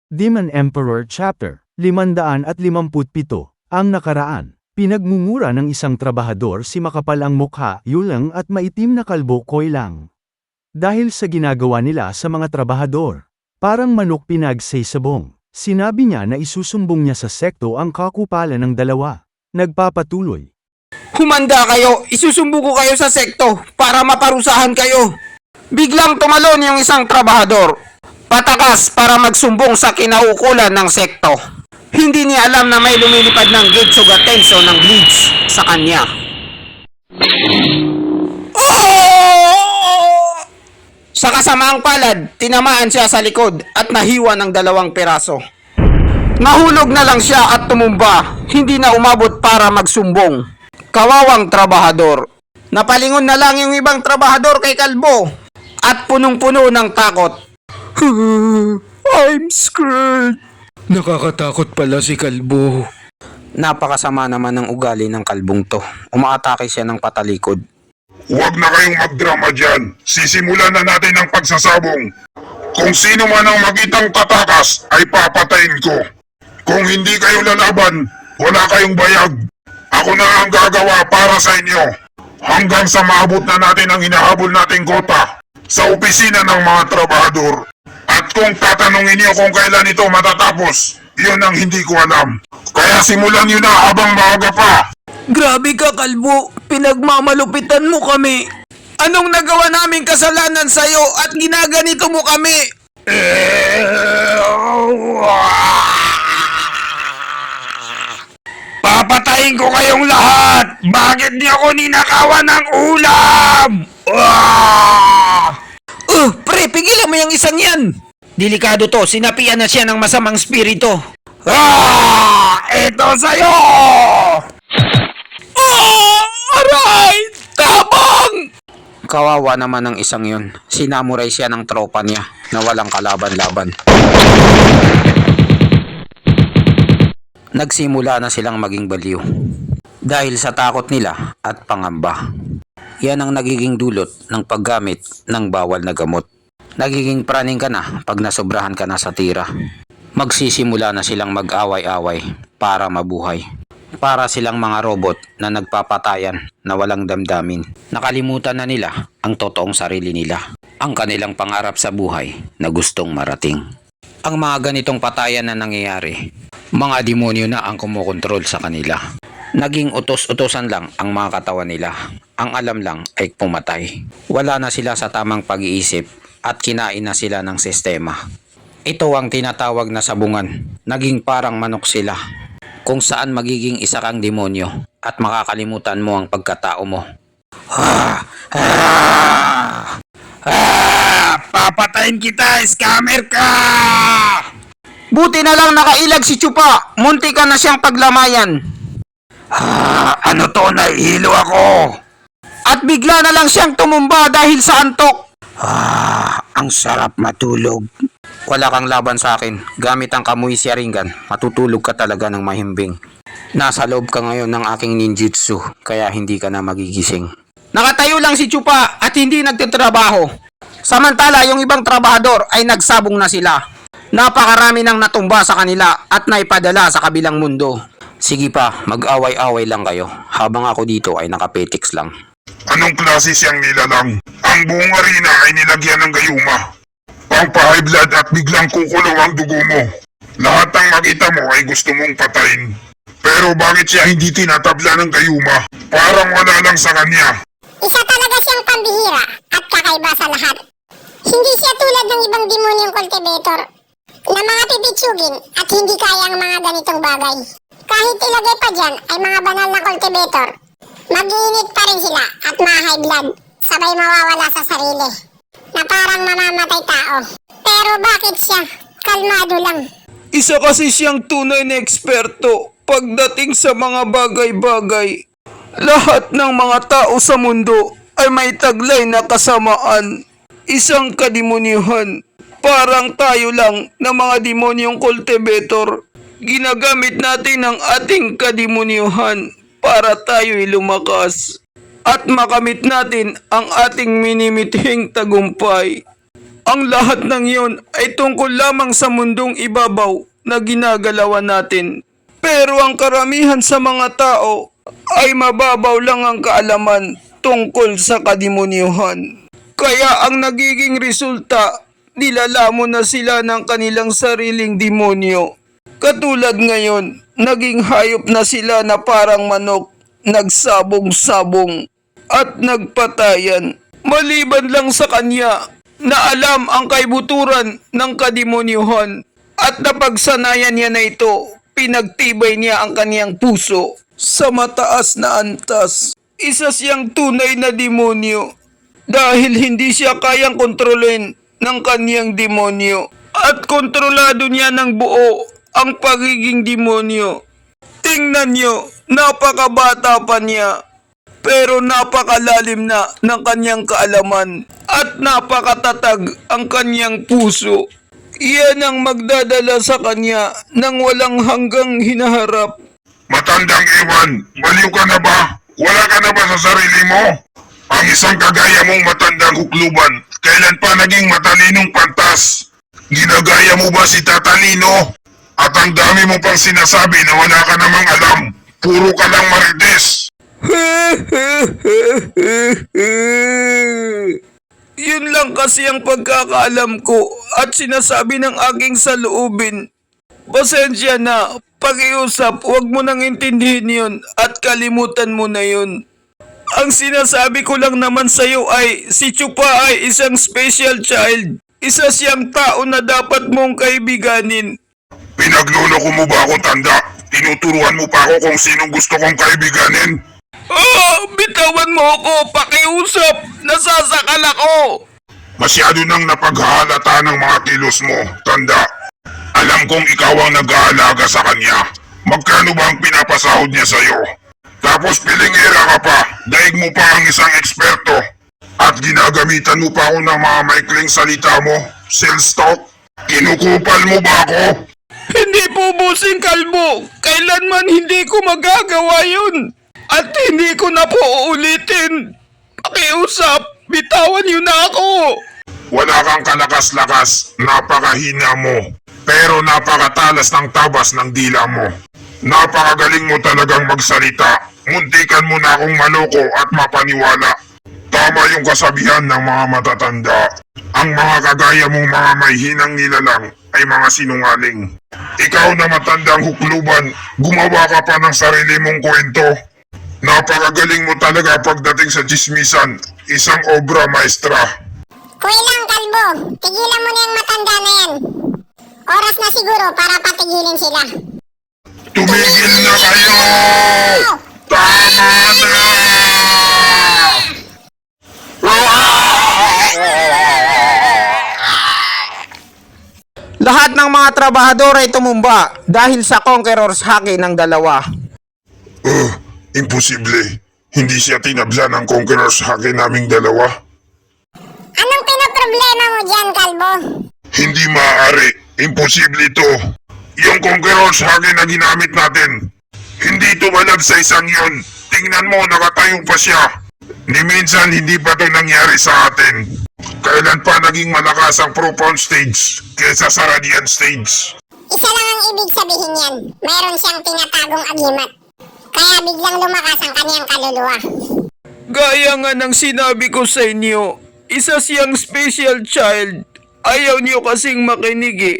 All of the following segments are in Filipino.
Demon Emperor Chapter 557. Ang nakaraan. Pinagmumura ng isang trabahador si makapal ang mukha, yulang at maitim na kalbo koy lang. Dahil sa ginagawa nila sa mga trabahador. Parang manok pinagsay-sabong. Sinabi niya na isusumbong niya sa sekto ang kakupalan ng dalawa. Nagpapatuloy. Humanda kayo, isusumbong ko kayo sa sekto para maparusahan kayo. Biglang tumalon yung isang trabahador. Patakas para magsumbong sa kinaukulan ng sekto. Hindi niya alam na may lumilipad ng Getsuga Tenso ng Bleach sa kanya. Oh! Sa kasamaang palad, tinamaan siya sa likod at nahiwa ng 2 piraso. Nahulog na lang siya at tumumba, hindi na umabot para magsumbong. Kawawang trabahador. Napalingon na lang yung ibang trabahador kay Kalbo at punong-puno ng takot. I'm scared. Nakakatakot pala si Kalbo. Napakasama naman ng ugali ng kalbong to. Umaatake siya ng patalikod. Huwag na kayong magdrama dyan. Sisimulan na natin ang pagsasabong. Kung sino man ang magitang tatakas ay papatayin ko. Kung hindi kayo lalaban, wala kayong bayag. Ako na ang gagawa para sa inyo. Hanggang sa maabot na natin ang hinahabol nating kota sa opisina ng mga trabahador. At kung tatanungin niyo kung kailan ito matatapos, yun ang hindi ko alam. Kaya simulan niyo na habang maaga pa. Grabe ka, Kalbo. Pinagmamalupitan mo kami. Anong nagawa naming kasalanan sa'yo at ginaganito mo kami? Papatayin ko kayong lahat! Bakit niyo ako ninakawan ng ulam? Pre, pigilan mo yung isang yan. Delikado to, sinapian na siya ng masamang spirito. Ito sa'yo! Aray! Tabang! Kawawa naman ang isang yun. Sinamuray siya ng tropa niya na walang kalaban-laban. Nagsimula na silang maging baliw. Dahil sa takot nila at pangamba. Yan ang nagiging dulot ng paggamit ng bawal na gamot. Nagiging praning ka na pag nasobrahan ka na sa tira. Magsisimula na silang mag-away-away para mabuhay. Para silang mga robot na nagpapatayan na walang damdamin. Nakalimutan na nila ang totoong sarili nila. Ang kanilang pangarap sa buhay na gustong marating. Ang mga ganitong patayan na nangyayari, mga demonyo na ang kumokontrol sa kanila. Naging utos-utosan lang ang mga katawan nila. Ang alam lang ay pumatay. Wala na sila sa tamang pag-iisip at kinain na sila ng sistema. Ito ang tinatawag na sabungan. Naging parang manok sila. Kung saan magiging isa kang demonyo at makakalimutan mo ang pagkatao mo. Papatayin kita, scammer ka! Buti na lang nakailag si Chupa. Munti ka na siyang paglamayan. Ano to? Nahihilo ako! At bigla na lang siyang tumumba dahil sa antok. Ang sarap matulog. Wala kang laban sa akin. Gamit ang Kamui Sharingan, matutulog ka talaga ng mahimbing. Nasa loob ka ngayon ng aking ninjutsu, kaya hindi ka na magigising. Nakatayo lang si Chupa at hindi nagtatrabaho. Samantala yung ibang trabahador ay nagsabong na sila. Napakarami nang natumba sa kanila at naipadala sa kabilang mundo. Sige pa, mag-away-away lang kayo habang ako dito ay nakapetiks lang. Anong klase siyang nilalang? Ang buong arena ay nilagyan ng gayuma. Pang-high blood at biglang kukulong ang dugo mo. Lahat ng makita mo ay gusto mong patayin. Pero bakit siya hindi tinatabla ng gayuma? Parang wala lang sa kanya. Isa talaga siyang pambihira at kakaiba sa lahat. Hindi siya tulad ng ibang demonyong cultivator na mga pipitsugin at hindi kaya ang mga ganitong bagay. Kahit ilagay pa dyan ay mga banal na cultivator, mag-iinit pa rin sila at ma-high blood, sabay mawawala sa sarili, na parang mamamatay tao. Pero bakit siya? Kalmado lang. Isa kasi siyang tunay na eksperto pagdating sa mga bagay-bagay. Lahat ng mga tao sa mundo ay may taglay na kasamaan. Isang kademonyuhan. Parang tayo lang na mga demonyong cultivator. Ginagamit natin ang ating kademonyuhan para tayo'y lumakas at makamit natin ang ating minimithing tagumpay. Ang lahat ng iyon ay tungkol lamang sa mundong ibabaw na ginagalawan natin. Pero ang karamihan sa mga tao ay mababaw lang ang kaalaman tungkol sa kadimonyohan. Kaya ang nagiging resulta, nilalamon na sila ng kanilang sariling demonyo. Katulad ngayon, naging hayop na sila na parang manok, nagsabong-sabong at nagpatayan. Maliban lang sa kanya na alam ang kaibuturan ng kademonyuhan at napagsanayan niya na ito, pinagtibay niya ang kaniyang puso sa mataas na antas. Isa siyang tunay na demonyo dahil hindi siya kayang kontrolin ng kaniyang demonyo at kontrolado niya ng buo ang pagiging demonyo. Tingnan niyo, napakabata pa niya pero napakalalim na ng kanyang kaalaman at napakatatag ang kanyang puso. Iyan ang magdadala sa kanya ng walang hanggang hinaharap. Matandang Iwan, baliw ka na ba? Wala ka na ba sa sarili mo? Ang isang kagaya mong matandang hukluban, kailan pa naging matalinong pantas? Ginagaya mo ba si Tatalino? At ang dami mo pang sinasabi na wala ka namang alam. Puro ka lang marites. Yun lang kasi ang pagkakaalam ko at sinasabi ng aking saloobin. Pasensya na, pakiusap, huwag mo nang intindihin yun at kalimutan mo na yun. Ang sinasabi ko lang naman sa'yo ay si Chupa ay isang special child. Isa siyang tao na dapat mong kaibiganin. Pinagluloko mo ba ako, tanda? Tinuturuan mo pa ako kung sinong gusto kong kaibiganin? Bitawan mo ako, pakiusap, nasasakal ako. Masyado nang napaghahalata ng mga kilos mo, tanda. Alam kong ikaw ang nag-aalaga sa kanya. Magkano ba ang pinapasahod niya sa'yo? Tapos pilingera ka pa, daig mo pa ang isang eksperto. At ginagamitan mo pa ako ng mga maikling salita mo, sales talk. Kinukupal mo ba ako? Hindi po, Bossing Kalbo. Kailanman hindi ko magagawa yun. At hindi ko na po uulitin. Pakiusap, bitawan niyo na ako. Wala kang kalakas-lakas, napakahina mo. Pero napakatalas ng tabas ng dila mo. Napakagaling mo talagang magsalita. Muntikan mo na akong maloko at mapaniwala. Tama yung kasabihan ng mga matatanda. Ang mga kagaya mong mga may hinang nilalang ay mga sinungaling. Ikaw na matandang hukluban, gumawa ka pa ng sarili mong kwento. Napakagaling mo talaga pagdating sa chismisan, isang obra maestra. Kuya lang, Kalbo. Tigilan mo na yung matanda na yan. Oras na siguro para patigilin sila. Tumigil na kayo! Tama na! Lahat ng mga trabahador ay tumumba dahil sa conqueror's haki ng dalawa. Imposible. Hindi siya tinabla ng conqueror's haki naming dalawa. Anong pinaproblema mo dyan, Kalbo? Hindi maaari. Imposible ito. Yung conqueror's haki na ginamit natin. Hindi tumalab sa isang yun. Tingnan mo, nakatayo pa siya. Ni minsan hindi pa ito nangyari sa atin. Kailan pa naging malakas ang profound stage kesa sa radiant stage? Isa lang ang ibig sabihin yan. Mayroon siyang tinatagong agimat. Kaya biglang lumakas ang kanyang kaluluwa. Gaya nga ng sinabi ko sa inyo, isa siyang special child. Ayaw niyo kasing makinig eh.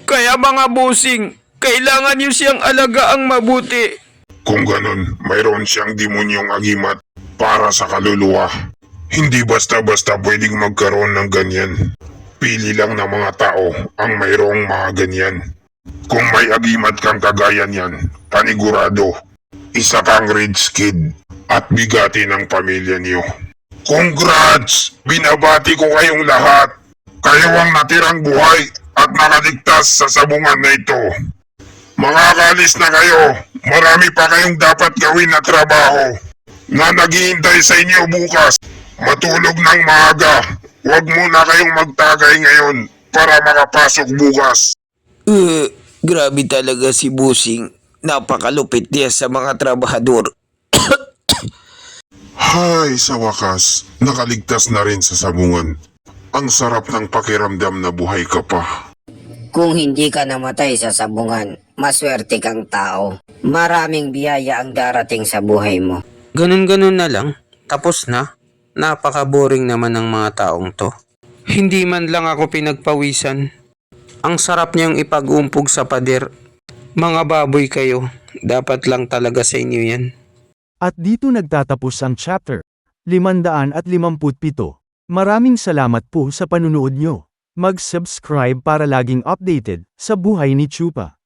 Kaya mga bossing, kailangan niyo siyang alagaang mabuti. Kung ganun, mayroon siyang demonyong agimat para sa kaluluwa. Hindi basta-basta pwedeng magkaroon ng ganyan. Pili lang ng mga tao ang mayroong mga ganyan. Kung may agimat kang kagaya niyan, panigurado, isa kang rich kid at bigati ng pamilya niyo. Congrats! Binabati ko kayong lahat. Kayo ang natirang buhay at nakaligtas sa sabungan na ito. Makakalis na kayo. Marami pa kayong dapat gawin na trabaho na naghihintay sa inyo bukas. Matulog ng maaga. Huwag muna kayong magtagay ngayon para makapasok bukas. Grabe talaga si Bossing. Napakalupit niya sa mga trabahador. Hay, sa wakas, nakaligtas na rin sa sabungan. Ang sarap ng pakiramdam na buhay ka pa. Kung hindi ka namatay sa sabungan, maswerte kang tao. Maraming biyaya ang darating sa buhay mo. Ganun-ganun na lang, tapos na. Napaka-boring naman ng mga taong to. Hindi man lang ako pinagpawisan. Ang sarap niyang ipag-umpog sa pader. Mga baboy kayo, dapat lang talaga sa inyo yan. At dito nagtatapos ang chapter 557. Maraming salamat po sa panunood nyo. Mag-subscribe para laging updated sa buhay ni Chupa.